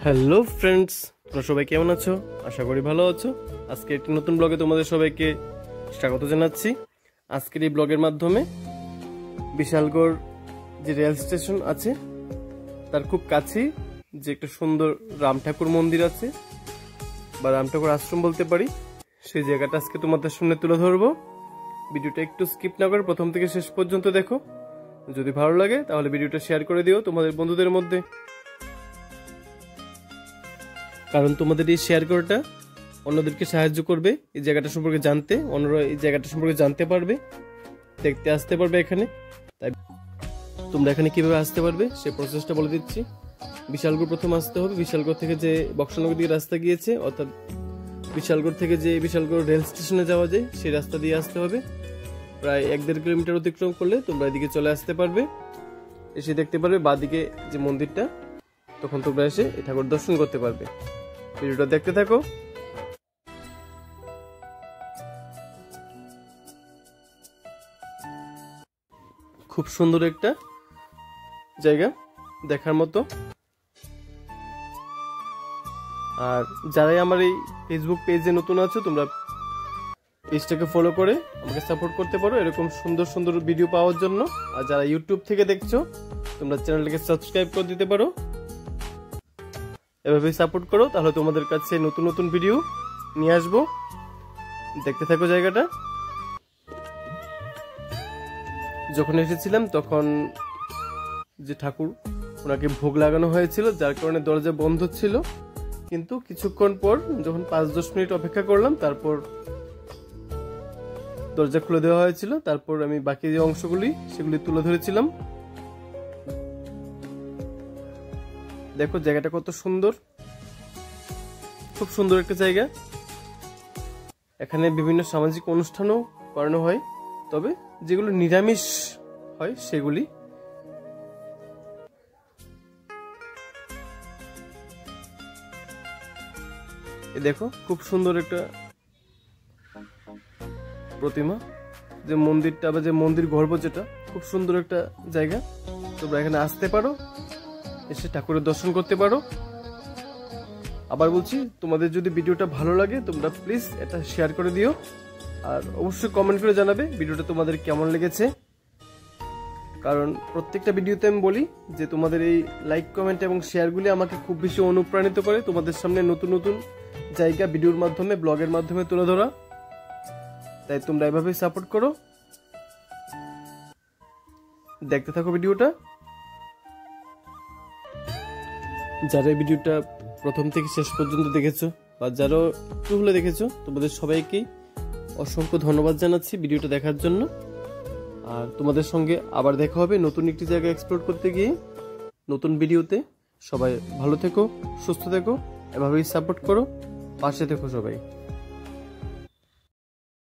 Hello friends, তোমরা সবাই কেমন আছো? আশা করি ভালো আছো। আজকে একটি নতুন ব্লগে তোমাদের সবাইকে স্বাগত জানাচ্ছি। আজকের এই ব্লগের মাধ্যমে বিশালগড় যে রেল স্টেশন আছে তার খুব কাছেই যে একটা সুন্দর রাম ঠাকুর মন্দির আছে বা রাম ঠাকুর আশ্রম বলতে পারি, সেই জায়গাটা আজকে তোমাদের সামনে তুলে ধরবো। ভিডিওটা একটু স্কিপ না করে প্রথম থেকে শেষ পর্যন্ত দেখো। যদি ভালো লাগে তাহলে ভিডিওটা শেয়ার করে দিও তোমাদের বন্ধুদের মধ্যে, কারণ তোমাদের এই শেয়ার করাটা অন্যদেরকে সাহায্য করবে এই জায়গাটা সম্পর্কে জানতে। অন্যরা এই জায়গাটা সম্পর্কে জানতে পারবে, দেখতে আসতে পারবে এখানে। তাই তোমরা এখানে কিভাবে আসতে পারবে সেই প্রসেসটা বলে দিচ্ছি। বিশালগড় প্রথম আসতে হবে। বিশালগড় থেকে যে বক্সনগর দিকে রাস্তা গিয়েছে, অর্থাৎ বিশালগড় থেকে যে বিশালগড় রেল স্টেশনে যাওয়া যায় সেই রাস্তা দিয়ে আসতে হবে। প্রায় 1-1.5 কিলোমিটার অতিক্রম করলে তোমরা এদিকে চলে আসতে পারবে। এসে দেখতে পারবে বাঁদিকে যে মন্দিরটা, তখন তোমরা এসে এই ঠাকুর দর্শন করতে পারবে। ভিডিওটা দেখতে থাকো। খুব সুন্দর একটা জায়গা, দেখার মতো। আর যারাই আমার এই ফেসবুক পেজে নতুন আছো, তোমরা পেজটাকে ফলো করে আমাকে সাপোর্ট করতে পারো এরকম সুন্দর সুন্দর ভিডিও পাওয়ার জন্য। আর যারা ইউটিউব থেকে দেখছো, তোমরা চ্যানেলটাকে সাবস্ক্রাইব করে দিতে পারো। এভাবে সাপোর্ট করো, তাহলে তোমাদের কাছে নতুন নতুন ভিডিও নিয়ে আসবো। দেখতে থাকো জায়গাটা। যখন এসেছিলাম তখন যে ঠাকুর, ওনাকে ভোগ লাগানো হয়েছিল, যার কারণে দরজা বন্ধ ছিল। কিন্তু কিছুক্ষণ পর যখন 5-10 মিনিট অপেক্ষা করলাম, তারপর দরজা খুলে দেওয়া হয়েছিল। তারপর আমি বাকি যে অংশগুলি সেগুলি তুলে ধরেছিলাম। দেখো জায়গাটা কত সুন্দর, খুব সুন্দর একটা জায়গা। এখানে বিভিন্ন সামাজিক অনুষ্ঠানও করানো হয়, তবে যেগুলো নিরামিষ হয় সেগুলি। দেখো খুব সুন্দর একটা প্রতিমা, যে মন্দিরটা বা যে মন্দির গর্ভ, যেটা খুব সুন্দর একটা জায়গা। তোমরা এখানে আসতে পারো, এসে ঠাকুরের দর্শন করতে পারো। আবার বলছি, তোমাদের যদি ভিডিওটা ভালো লাগে তোমরা প্লিজ এটা শেয়ার করে দিও। আর অবশ্যই কমেন্ট করে জানাবে ভিডিওটা তোমাদের কেমন লেগেছে, কারণ প্রত্যেকটা ভিডিওতে আমি বলি যে তোমাদের এই লাইক, কমেন্ট এবং শেয়ারগুলি আমাকে খুব বেশি অনুপ্রাণিত করে তোমাদের সামনে নতুন নতুন জায়গা ভিডিওর মাধ্যমে, ব্লগের মাধ্যমে তুলে ধরা। তাই তোমরা এভাবেই সাপোর্ট করো। দেখতে থাকো ভিডিওটা। যারা এই ভিডিওটা প্রথম থেকে শেষ পর্যন্ত দেখেছো বা যারা একটু হলে দেখেছো, তোমাদের সবাইকেই অসংখ্য ধন্যবাদ জানাচ্ছি ভিডিওটা দেখার জন্য। আর তোমাদের সঙ্গে আবার দেখা হবে নতুন একটি জায়গা এক্সপ্লোর করতে গিয়ে, নতুন ভিডিওতে। সবাই ভালো থেকো, সুস্থ থেকো, এভাবেই সাপোর্ট করো, পাশে থেকো সবাই।